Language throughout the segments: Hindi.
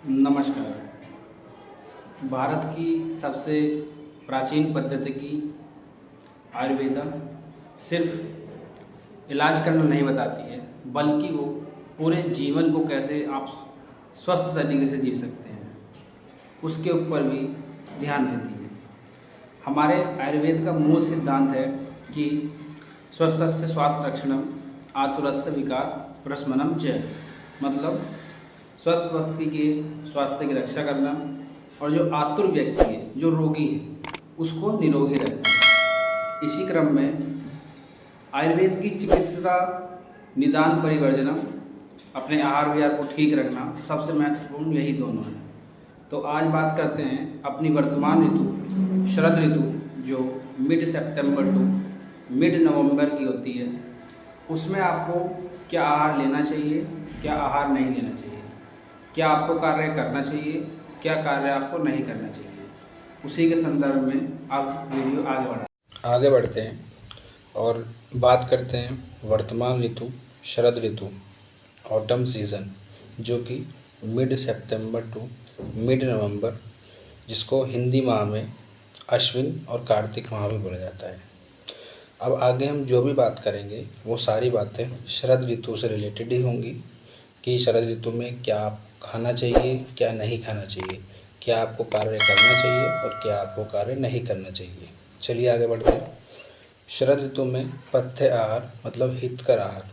नमस्कार। भारत की सबसे प्राचीन पद्धति की आयुर्वेदा सिर्फ इलाज करना नहीं बताती है, बल्कि वो पूरे जीवन को कैसे आप स्वस्थ तरीके से जी सकते हैं, उसके ऊपर भी ध्यान देती है। हमारे आयुर्वेद का मूल सिद्धांत है कि स्वस्थस्य स्वास्थ्य रक्षणम आतुरस्य विकार प्रशमनम च, मतलब स्वस्थ व्यक्ति के स्वास्थ्य की रक्षा करना और जो आतुर व्यक्ति है, जो रोगी है, उसको निरोगी रखना। इसी क्रम में आयुर्वेद की चिकित्सा निदान परिवर्जनम, अपने आहार विहार को ठीक रखना, सबसे महत्वपूर्ण यही दोनों हैं। तो आज बात करते हैं अपनी वर्तमान ऋतु शरद ऋतु, जो मिड सितंबर टू मिड नवंबर की होती है, उसमें आपको क्या आहार लेना चाहिए, क्या आहार नहीं लेना चाहिए, क्या आपको कार्य करना चाहिए, क्या कार्य आपको नहीं करना चाहिए, उसी के संदर्भ में आप वीडियो आगे बढ़ते हैं और बात करते हैं वर्तमान ऋतु शरद ऋतु, ऑटम सीज़न, जो कि मिड सितंबर टू मिड नवंबर, जिसको हिंदी माह में अश्विन और कार्तिक माह भी बोला जाता है। अब आगे हम जो भी बात करेंगे वो सारी बातें शरद ऋतु से रिलेटेड ही होंगी कि शरद ऋतु में क्या आप खाना चाहिए, क्या नहीं खाना चाहिए, क्या आपको कार्य करना चाहिए और क्या आपको कार्य नहीं करना चाहिए। चलिए आगे बढ़ते हैं। शरद ऋतु में पथ्य आहार मतलब हितकर आहार,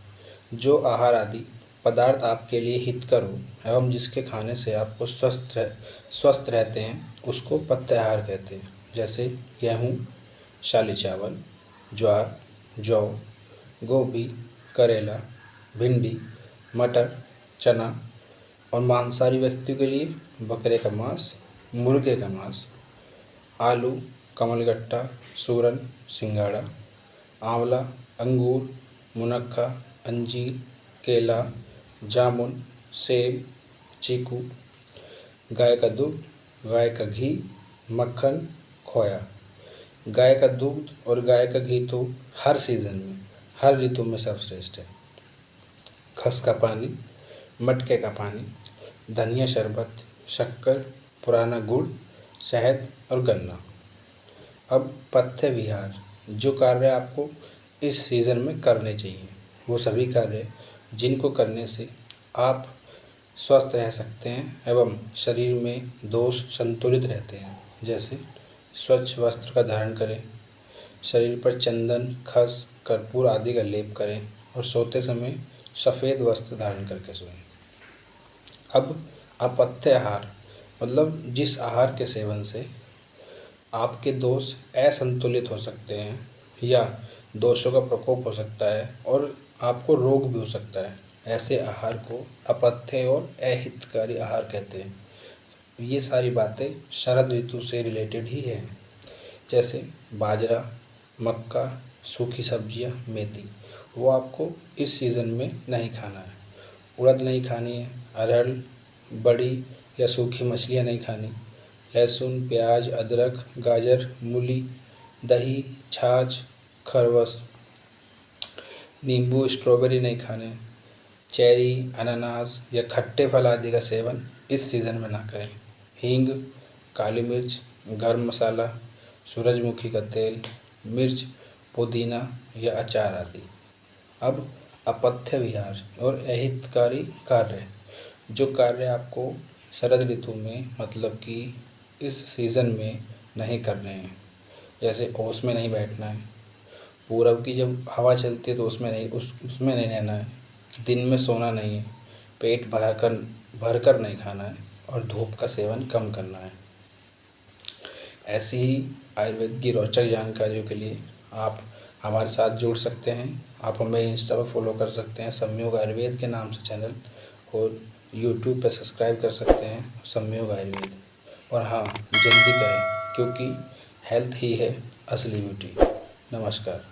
जो आहार आदि पदार्थ आपके लिए हितकर हो एवं जिसके खाने से आपको स्वस्थ रहते हैं, उसको पथ्य आहार कहते हैं। जैसे गेहूँ, शाली चावल, ज्वार, जौ, गोभी, करेला, भिंडी, मटर, चना, और मांसाहारी व्यक्तियों के लिए बकरे का मांस, मुर्गे का मांस, आलू, कमलगट्टा, सूरन, सिंघाड़ा, आंवला, अंगूर, मुनक्का, अंजीर, केला, जामुन, सेब, चीकू, गाय का दूध, गाय का घी, मक्खन, खोया। गाय का दूध और गाय का घी तो हर सीज़न में, हर ऋतु में सर्वश्रेष्ठ है। खस का पानी, मटके का पानी, धनिया शरबत, शक्कर, पुराना गुड़, शहद और गन्ना। अब पथ्य विहार, जो कार्य आपको इस सीज़न में करने चाहिए, वो सभी कार्य जिनको करने से आप स्वस्थ रह सकते हैं एवं शरीर में दोष संतुलित रहते हैं। जैसे स्वच्छ वस्त्र का धारण करें, शरीर पर चंदन, खस, कर्पूर आदि का लेप करें और सोते समय सफ़ेद वस्त्र धारण करके सोएं। अब अपथ्य आहार मतलब जिस आहार के सेवन से आपके दोष असंतुलित हो सकते हैं या दोषों का प्रकोप हो सकता है और आपको रोग भी हो सकता है, ऐसे आहार को अपथ्य और अहितकारी आहार कहते हैं। ये सारी बातें शरद ऋतु से रिलेटेड ही हैं। जैसे बाजरा, मक्का, सूखी सब्जियां, मेथी, वो आपको इस सीज़न में नहीं खाना है। उड़द नहीं खानी है, अरहर, बड़ी या सूखी मछलियाँ नहीं खानी, लहसुन, प्याज, अदरक, गाजर, मूली, दही, छाछ, खरवस, नींबू, स्ट्रॉबेरी नहीं खाने, चेरी, अनानास या खट्टे फल आदि का सेवन इस सीज़न में ना करें। हींग, काली मिर्च, गरम मसाला, सूरजमुखी का तेल, मिर्च, पुदीना या अचार आदि। अब अपथ्य विहार और अहितकारी कार्य, जो कार्य आपको शरद ऋतु में मतलब कि इस सीज़न में नहीं करने हैं। जैसे ओस में नहीं बैठना है, पूरब की जब हवा चलती है तो उसमें नहीं रहना है, दिन में सोना नहीं है, पेट भर कर नहीं खाना है और धूप का सेवन कम करना है। ऐसी ही आयुर्वेद की रोचक जानकारियों के लिए आप हमारे साथ जुड़ सकते हैं। आप हमें इंस्टा पर फॉलो कर सकते हैं, संयोग आयुर्वेद के नाम से चैनल, और यूट्यूब पर सब्सक्राइब कर सकते हैं संयोग आयुर्वेद। और हाँ, जल्दी करें क्योंकि हेल्थ ही है असली ब्यूटी। नमस्कार।